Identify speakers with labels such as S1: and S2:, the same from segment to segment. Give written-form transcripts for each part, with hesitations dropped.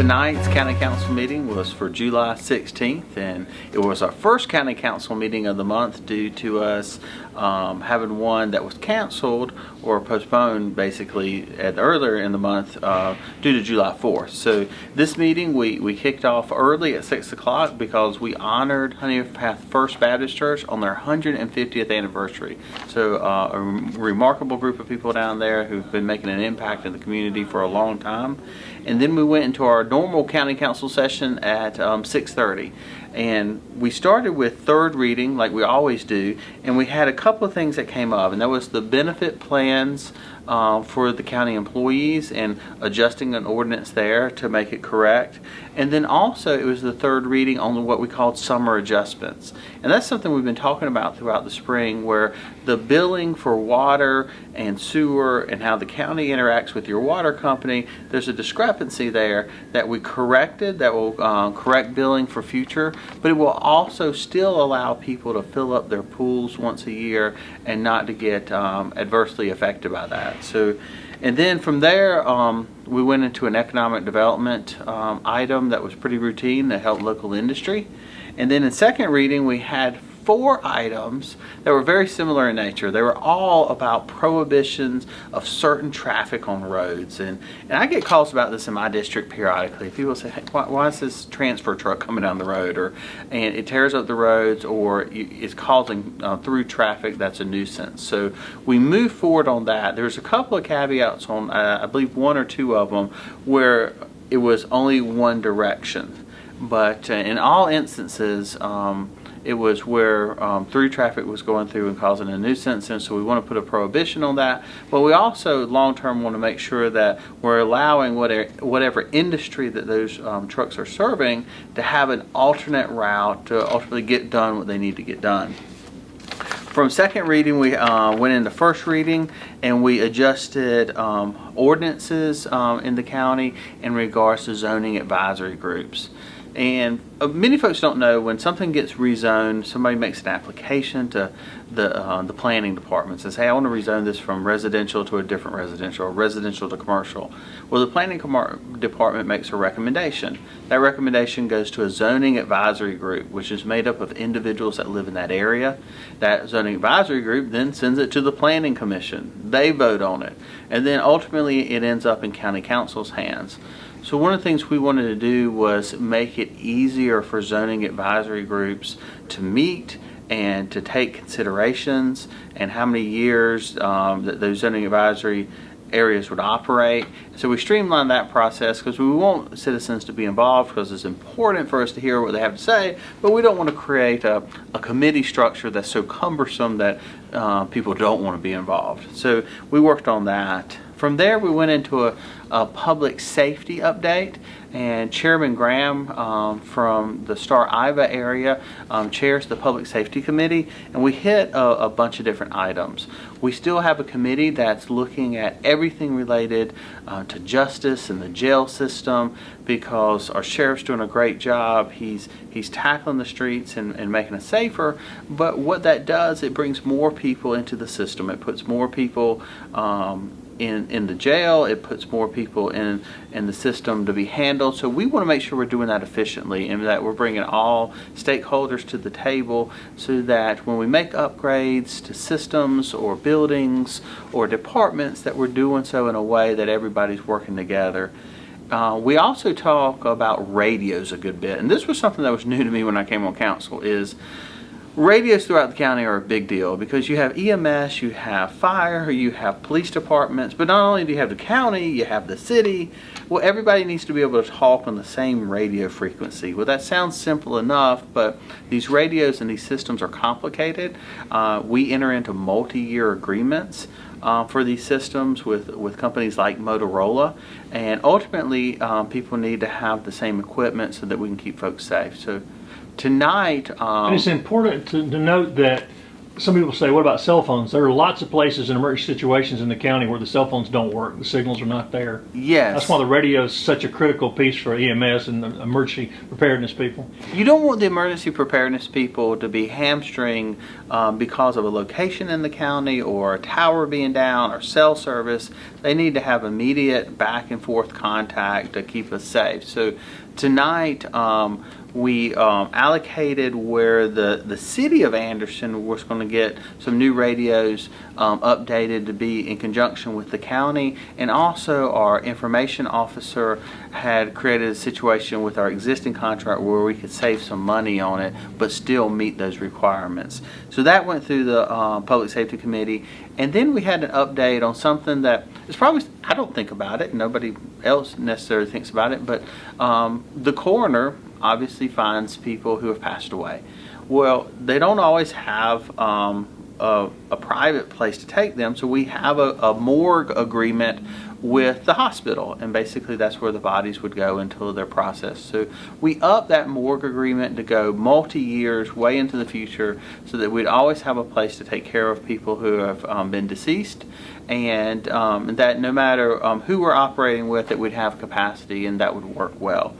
S1: Tonight's County Council meeting was for July 16th, and it was our first County Council meeting of the month due to us having one that was canceled or postponed basically earlier in the month due to July 4th. So this meeting we kicked off early at 6 o'clock because we honored Honey Path First Baptist Church on their 150th anniversary. So a remarkable group of people down there who've been making an impact in the community for a long time. And then we went into our normal county council session at 6:30, and we started with third reading like we always do, and we had a couple of things that came up, and that was the benefit plans for the county employees and adjusting an ordinance there to make it correct. And then also it was the third reading on what we called summer adjustments, and that's something we've been talking about throughout the spring, where the billing for water and sewer and how the county interacts with your water company, there's a discrepancy there that we corrected, that will correct billing for future, but it will also still allow people to fill up their pools once a year and not to get adversely affected by that. So, and then from there we went into an economic development item that was pretty routine that helped local industry. And then in second reading we had 4 items that were very similar in nature. They were all about prohibitions of certain traffic on roads, and I get calls about this in my district periodically. People say, hey, why is this transfer truck coming down the road, and it tears up the roads, or it's causing through traffic that's a nuisance. So we moved forward on that. There's a couple of caveats on I believe 1 or 2 of them where it was only one direction, but in all instances it was where through traffic was going through and causing a nuisance, and so we want to put a prohibition on that. But we also long-term want to make sure that we're allowing whatever industry that those trucks are serving to have an alternate route to ultimately get done what they need to get done. From second reading, we went into first reading, and we adjusted ordinances in the county in regards to zoning advisory groups. And many folks don't know, when something gets rezoned, somebody makes an application to the planning department, says, hey, I want to rezone this from residential to a different residential, or residential to commercial. Well, the planning department makes a recommendation. That recommendation goes to a zoning advisory group, which is made up of individuals that live in that area. That zoning advisory group then sends it to the planning commission. They vote on it, and then ultimately it ends up in county council's hands. So one of the things we wanted to do was make it easier for zoning advisory groups to meet and to take considerations and how many years that those zoning advisory areas would operate. So we streamlined that process because we want citizens to be involved, because it's important for us to hear what they have to say, but we don't want to create a committee structure that's so cumbersome that people don't want to be involved. So we worked on that. From there we went into a public safety update, and Chairman Graham from the Star Iva area chairs the Public Safety Committee, and we hit a bunch of different items. We still have a committee that's looking at everything related to justice and the jail system, because our sheriff's doing a great job. He's tackling the streets and making it safer, but what that does, it brings more people into the system. It puts more people in the jail, it puts more people in the system to be handled. So we want to make sure we're doing that efficiently, and that we're bringing all stakeholders to the table, so that when we make upgrades to systems or buildings or departments, that we're doing so in a way that everybody's working together. We also talk about radios a good bit, and this was something that was new to me when I came on council. Is radios throughout the county are a big deal, because you have EMS, you have fire, you have police departments, but not only do you have the county, you have the city. Well, everybody needs to be able to talk on the same radio frequency. Well, that sounds simple enough, but these radios and these systems are complicated. We enter into multi-year agreements for these systems with companies like Motorola, and ultimately people need to have the same equipment so that we can keep folks safe. So tonight,
S2: and it's important to note that some people say, what about cell phones? There are lots of places in emergency situations in the county where the cell phones don't work. The signals are not there.
S1: Yes.
S2: That's why the radio is such a critical piece for EMS and the emergency preparedness people.
S1: You don't want the emergency preparedness people to be hamstring because of a location in the county or a tower being down or cell service. They need to have immediate back and forth contact to keep us safe. So tonight, we allocated where the city of Anderson was going to get some new radios updated to be in conjunction with the county, and also our information officer had created a situation with our existing contract where we could save some money on it but still meet those requirements. So that went through the Public Safety Committee, and then we had an update on something that is probably, I don't think about it, nobody else necessarily thinks about it, but the coroner obviously finds people who have passed away. Well, they don't always have a private place to take them, so we have a morgue agreement with the hospital, and basically that's where the bodies would go until they're processed. So we upped that morgue agreement to go multi-years, way into the future, so that we'd always have a place to take care of people who have been deceased, and that no matter who we're operating with, that we'd have capacity and that would work well.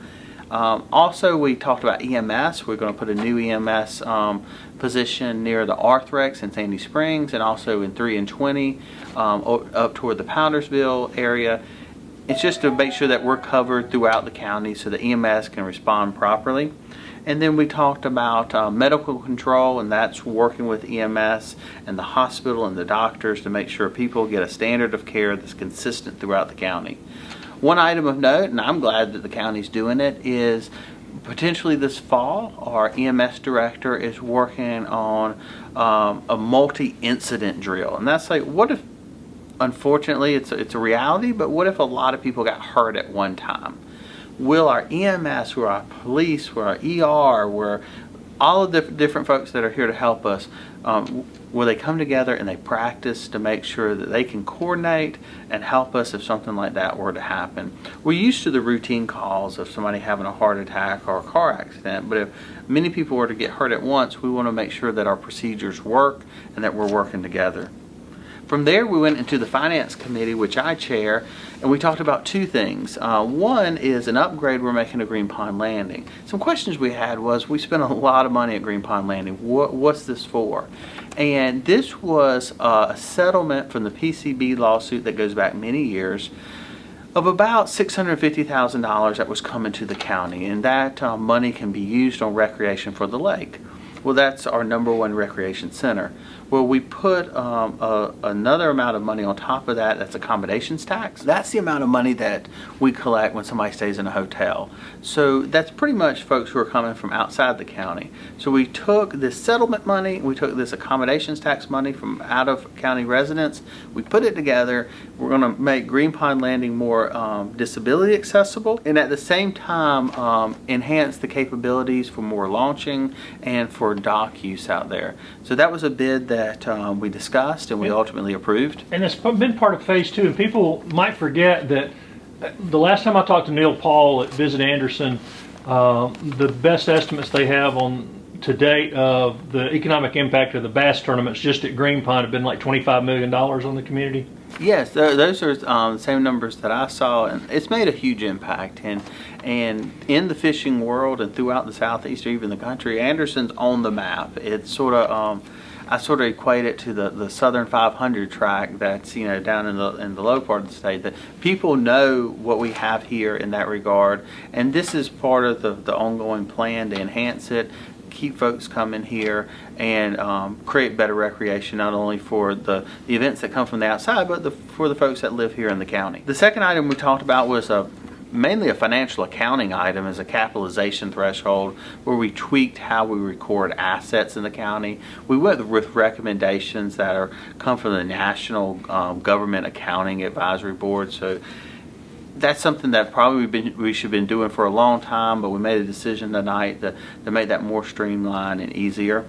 S1: Also, we talked about EMS. We're going to put a new EMS position near the Arthrex in Sandy Springs, and also in 3 and 20 up toward the Powdersville area. It's just to make sure that we're covered throughout the county so the EMS can respond properly. And then we talked about medical control, and that's working with EMS and the hospital and the doctors to make sure people get a standard of care that's consistent throughout the county. One item of note, and I'm glad that the county's doing it, is potentially this fall our EMS director is working on a multi-incident drill. And that's like, what if, unfortunately it's a reality, but what if a lot of people got hurt at one time? Will our EMS, or our police, or our ER, where all of the different folks that are here to help us, will they come together and they practice to make sure that they can coordinate and help us if something like that were to happen? We're used to the routine calls of somebody having a heart attack or a car accident, but if many people were to get hurt at once, we want to make sure that our procedures work and that we're working together. From there, we went into the Finance Committee, which I chair, and we talked about two things. One is an upgrade we're making to Green Pond Landing. Some questions we had was, we spent a lot of money at Green Pond Landing. What's this for? And this was a settlement from the PCB lawsuit that goes back many years of about $650,000 that was coming to the county, and that money can be used on recreation for the lake. Well, that's our #1 recreation center. Well, we put another amount of money on top of that. That's accommodations tax. That's the amount of money that we collect when somebody stays in a hotel. So that's pretty much folks who are coming from outside the county. So we took this settlement money, we took this accommodations tax money from out of county residents, we put it together. We're going to make Green Pond Landing more disability accessible, and at the same time enhance the capabilities for more launching and for dock use out there. So that was a bid that we discussed and we ultimately approved.
S2: And it's been part of phase 2, and people might forget that the last time I talked to Neil Paul at Visit Anderson, the best estimates they have on to date of the economic impact of the bass tournaments just at Green Pond have been like $25 million on the community.
S1: Yes, those are the same numbers that I saw, and it's made a huge impact. And in the fishing world and throughout the southeast or even the country, Anderson's on the map. It's sort of I sort of equate it to the Southern 500 track that's down in the low part of the state. That people know what we have here in that regard, and this is part of the ongoing plan to enhance it, keep folks coming here, and create better recreation, not only for the events that come from the outside, but for the folks that live here in the county. The second item we talked about was mainly a financial accounting item, is a capitalization threshold, where we tweaked how we record assets in the county. We went with recommendations that come from the National Government Accounting Advisory Board. So that's something that probably we should have been doing for a long time, but we made a decision tonight to make that more streamlined and easier.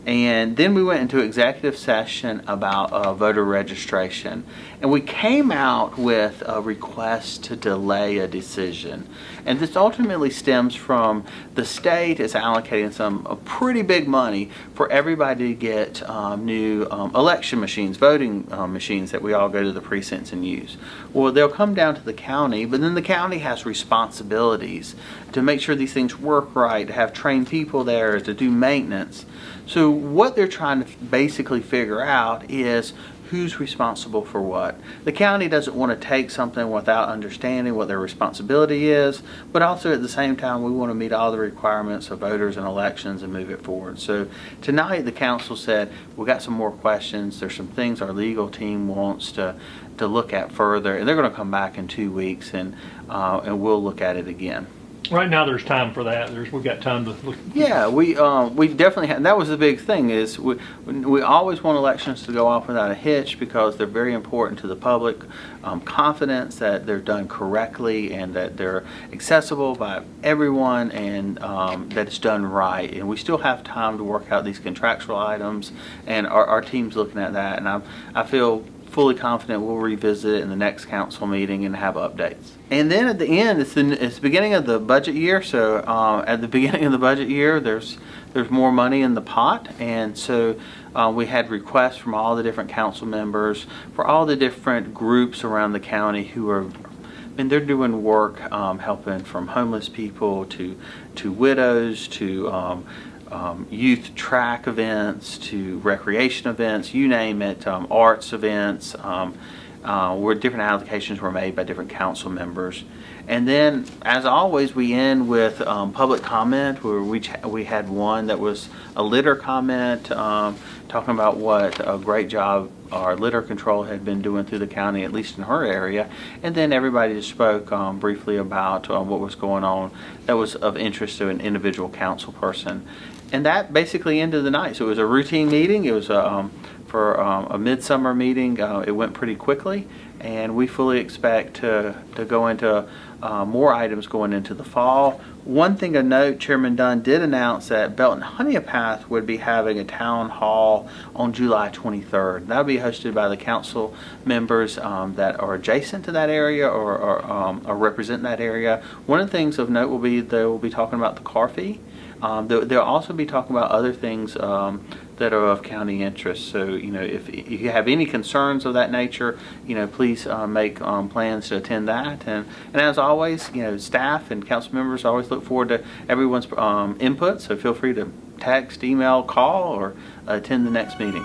S1: And then we went into executive session about voter registration. And we came out with a request to delay a decision. And this ultimately stems from the state is allocating some pretty big money for everybody to get new election machines, voting machines that we all go to the precincts and use. Well, they'll come down to the county, but then the county has responsibilities to make sure these things work right, to have trained people there, to do maintenance. So what they're trying to basically figure out is who's responsible for what. The county doesn't want to take something without understanding what their responsibility is, but also at the same time we want to meet all the requirements of voters and elections and move it forward. So tonight the council said we got some more questions. There's some things our legal team wants to look at further, and they're going to come back in 2 weeks and we'll look at it again.
S2: Right now, there's time for that. We've got time to look.
S1: Yeah, we definitely had. That was the big thing is we always want elections to go off without a hitch because they're very important to the public. Confidence that they're done correctly and that they're accessible by everyone and that it's done right. And we still have time to work out these contractual items, and our team's looking at that. And I feel fully confident we'll revisit it in the next council meeting and have updates. And then at the end, it's the beginning of the budget year. So at the beginning of the budget year, there's more money in the pot, and so we had requests from all the different council members for all the different groups around the county who are. And they're doing work helping from homeless people to widows to youth track events to recreation events, you name it, arts events, where different allocations were made by different council members. And then, as always, we end with public comment, where we had one that was a litter comment, talking about what a great job our litter control had been doing through the county, at least in her area. And then everybody just spoke briefly about what was going on that was of interest to an individual council person. And that basically ended the night. So it was a routine meeting. It was for a midsummer meeting. It went pretty quickly, and we fully expect to go into more items going into the fall. One thing to note, Chairman Dunn did announce that Belton Honiopath would be having a town hall on July 23rd. That will be hosted by the council members that are adjacent to that area or represent that area. One of the things of note will be they will be talking about the car fee. They'll also be talking about other things that are of county interest. So, if you have any concerns of that nature, please make plans to attend that. And as always, staff and council members always look forward to everyone's input. So feel free to text, email, call, or attend the next meeting.